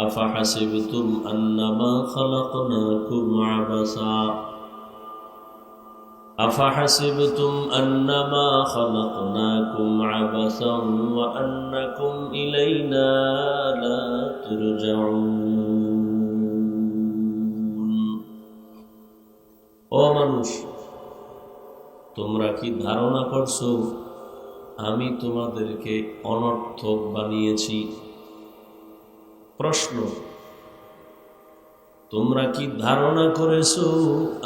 أفحسبتم أنما خلقناكم عبثا أفحسبتم أنما خلقناكم عبثا وأنكم إلينا لا ترجعون ও মানুষ, তোমরা কি ধারণা করছো আমি তোমাদেরকে অনর্থক বানিয়েছি? প্রশ্ন, তোমরা কি ধারণা করেছো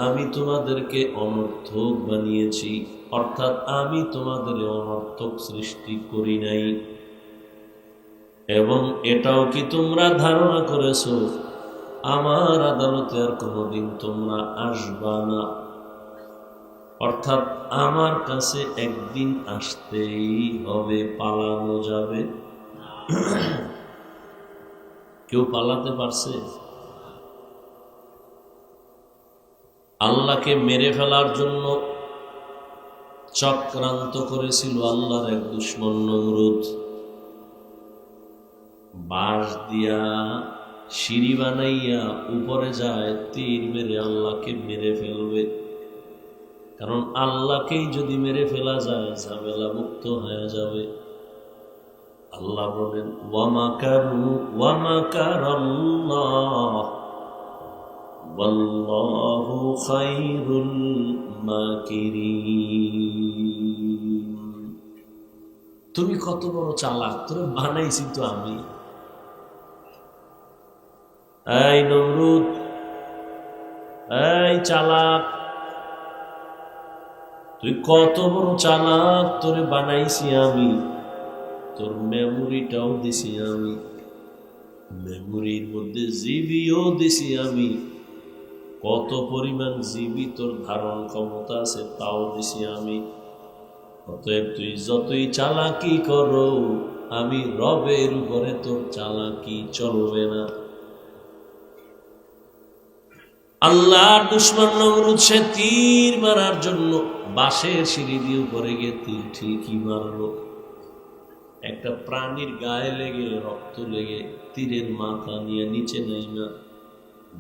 আমি তোমাদেরকে অনর্থক বানিয়েছি? অর্থাৎ আমি তোমাদের অনর্থক সৃষ্টি করি নাই। এবং এটাও কি তোমরা ধারণা করেছো আমার আদালতে আর কোনোদিন তোমরা আসবা না? অর্থাৎ আমার কাছে একদিন আসতেই হবে, পালানো যাবে? কেউ পালাতে পারছে? আল্লাহকে মেরে ফেলার জন্য চক্রান্ত করেছিল আল্লাহর এক দুশমন নমরুদ। বাঁশ দিয়া সিঁড়ি বানাইয়া উপরে যায়, তীর মেরে আল্লাহকে মেরে ফেলবে। কারণ আল্লাহকেই যদি মেরে ফেলা যায় ঝামেলা মুক্ত হয়ে যাবে। আল্লাহ বলেন ওয়ামাকারু ওয়ামাকারাল্লাহ ওয়াল্লাহু খায়রুল মাকিরিন। তুমি কত বড় চালাক, তোরে বানাইছি তো আমি। এই নমরুদ, এই চালাক, তুই কত বড় চালাক, তোরে বানাইছি আমি। তোর মেমোরিটাও দিছি আমি, মেমোরির মধ্যে জিবিও দিছি আমি। কত পরিমাণ জিবি তোর ধারণ ক্ষমতা আছে তাও দিছি আমি। অতএব তুই যতই চালাকি করো, আমি রবের উপরে তোর চালাকি চলবে না। আল্লাহর দুশমন নমরুদ সে তীর মারার জন্য বাঁশের সিঁড়ি দিয়ে উপরে গিয়ে তীর ঠিকই মারলো। একটা প্রাণীর গায়ে লেগে, রক্ত লেগে তীরের মাথা নিয়ে নিচে নেই না।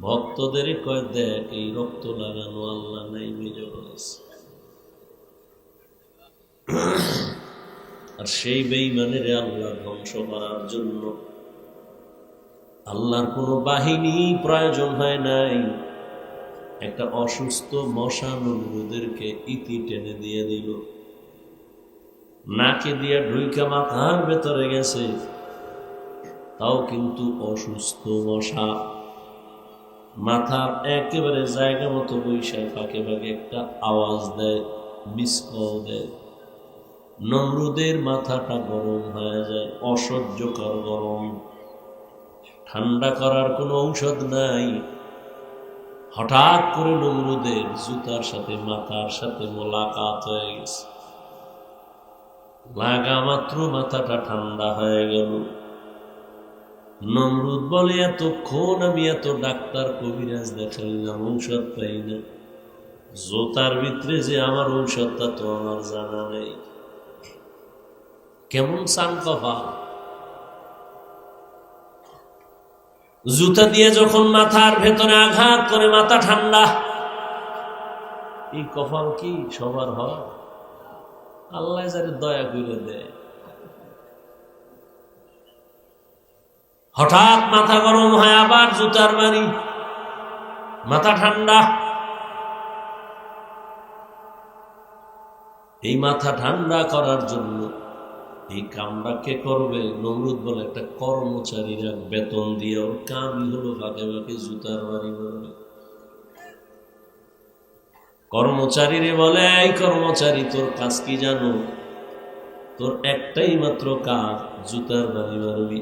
ভক্তদের কয়, দেখ এই রক্ত লাগানো আল্লাহ নাই মেজে বলেছে। আর সেই বেঈমানের আল্লাহ ধ্বংস করার জন্য আল্লাহর কোনো বাহিনী প্রয়োজন হয় নাই। একটা অসুস্থ মশা নমরুদেরকে ইতি টেনে দিয়ে দিল, নাকে দিয়া ঢুইকা মাথার ভেতরে গেছে। তাও কিন্তু অসুস্থ মশা মাথার একেবারে জায়গা মতো বৈশাখ ফাঁকে ফাঁকে একটা আওয়াজ দেয়, মিসকল দেয়। নমরুদের মাথাটা গরম হয়ে যায়, অসহ্যকর গরম। ঠান্ডা করার কোনো ঔষধ নাই। হঠাৎ করে নমরুদের জুতার সাথে মাথার সাথে মোলাকাত হয়ে গেছে। লাগা মাত্র মাথাটা ঠান্ডা হয়ে গেল। নমরুদ বলে, এতক্ষণ আমি এত ডাক্তার কবিরাজ দেখাইলাম, ঔষধ পাই না। জুতার ভিতরে যে আমার ঔষধটা তো আমার জানা নেই। কেমন চান কপাল! জুতা দিয়ে যখন মাথার ভেতরে আঘাত করে মাথা ঠান্ডা। এই কপাল কি সবার হয়? আল্লাহ যারে দয়া করে দেয়। হঠাৎ মাথা গরম হয়, আবার জুতার বাড়ি, মাথা ঠান্ডা। এই মাথা ঠান্ডা করার জন্য এই কামটা কে করবে? নমরুদ বলে, একটা কর্মচারীরা বেতন দিয়ে, ওর কামই হলো ফাঁকে ফাঁকে জুতার বাড়ি মারবে। কর্মচারীরে বলে, এই কর্মচারী, তোর কাজ কি জানো? তোর একটাই মাত্র কাজ, জুতার বাড়ি মারবি।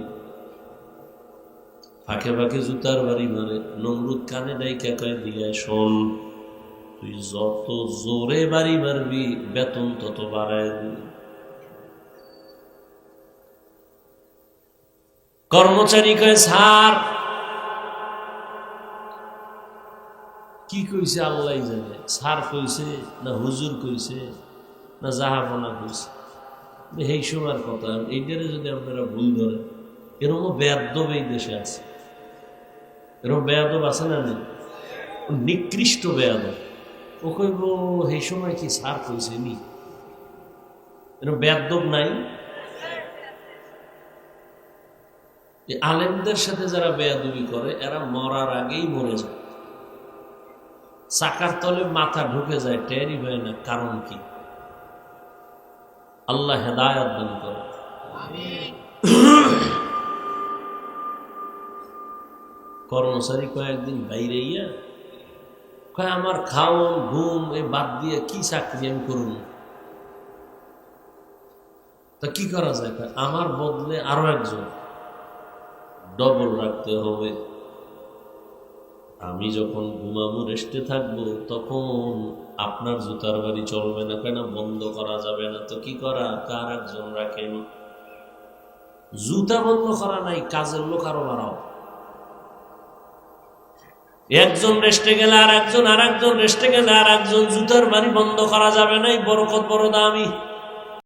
ফাঁকে ফাঁকে জুতার বাড়ি মারে। নমরুদ কানে ডাইকা কয়, দিয়ে শোন, তুই যত জোরে বাড়ি মারবি বেতন তত বাড়ায় দিবি। কর্মচারী কয়, স্যার কি কইছে আল্লাহ জানে। স্যার কইছে না হুজুর কইছে না জাহাপনা কইছে, এই সময়ের কথা। এইটারে যদি আপনারা ভুল ধরেন, এরকম বেয়াদব এই দেশে আছে। এরকম বেয়াদব আছে না নেই? নিকৃষ্ট বেয়াদব। ও কইব এই সময় কি সার কইছে নি? এরকম বেয়াদব নাই? এই আলেমদের সাথে যারা বেয়াদবি করে এরা মরার আগেই মরে যায়, চাকার তলে মাথা ঢুকে যায়, টেরই হয় না কারণ কি। আল্লাহ হেদায়াত দান করে। কর্মচারী কয়েকদিন বাইরে ইয়া কয় আমার খাওন ঘুম এই বাদ দিয়ে কি চাকরি আমি করুন, তা কি করা যায়? কয় আমার বদলে আরো একজন ডবল রাখতে হবে। আমি যখন ঘুমাবো রেস্টে থাকবো তখন আপনার জুতার বাড়ি চলবে না, কেন বন্ধ করা যাবে না, তো কি করা? কার একজন রাখেন। জুতা বন্ধ করা নাই, কাজের লোক আরো বাড়াও। একজন রেস্টে গেলে আর একজন রেস্টে গেলে আর একজন, জুতার বাড়ি বন্ধ করা যাবে না, বরকত বড় দামি।